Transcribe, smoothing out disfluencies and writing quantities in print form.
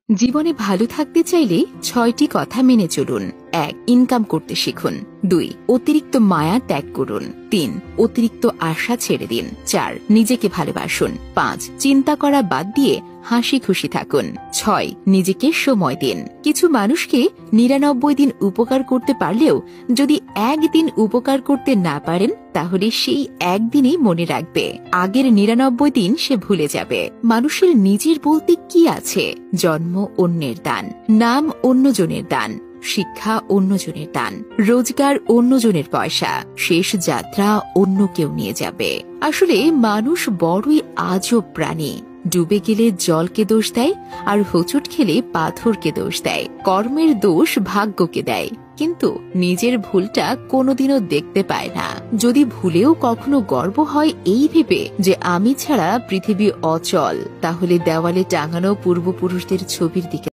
জীবনে ভালো থাকতে চাইলে ৬টি কথা মেনে চলুন। ১. ইনকাম করতে শিখুন। ২. অতিরিক্ত মায়া ত্যাগ করুন। ৩. অতিরিক্ত আশা ছেড়ে দিন। ৪. নিজেকে ভালোবাসুন। ৫. চিন্তা করা বাদ দিয়ে হাসি খুশি থাকুন। ৬. নিজেকে সময় দিন। কিছু মানুষকে ৯৯ দিন উপকার করতে পারলেও যদি একদিন উপকার করতে না পারেন তাহলে সেই একদিনই মনে রাখবে, আগের ৯৯ দিন সে ভুলে যাবে। মানুষের নিজের বলতে কি আছে? জন্ম অন্যের দান, নাম অন্যজনের দান, শিক্ষা অন্যজনের দান, রোজগার অন্যজনের পয়সা, শেষ যাত্রা অন্য কেউ নিয়ে যাবে। আসলে মানুষ বড়ই আজব প্রাণী। ডুবে গেলে জলকে দোষ দেয়, আর হোঁচট খেলে পাথরকে দোষ দেয়। কর্মের দোষ ভাগ্যকে দেয়, কিন্তু নিজের ভুলটা কোনোদিনও দেখতে পায় না। যদি ভুলেও কখনো গর্ব হয় এই ভেবে যে আমি ছাড়া পৃথিবী অচল, তাহলে দেওয়ালে টাঙানো পূর্বপুরুষদের ছবির দিকে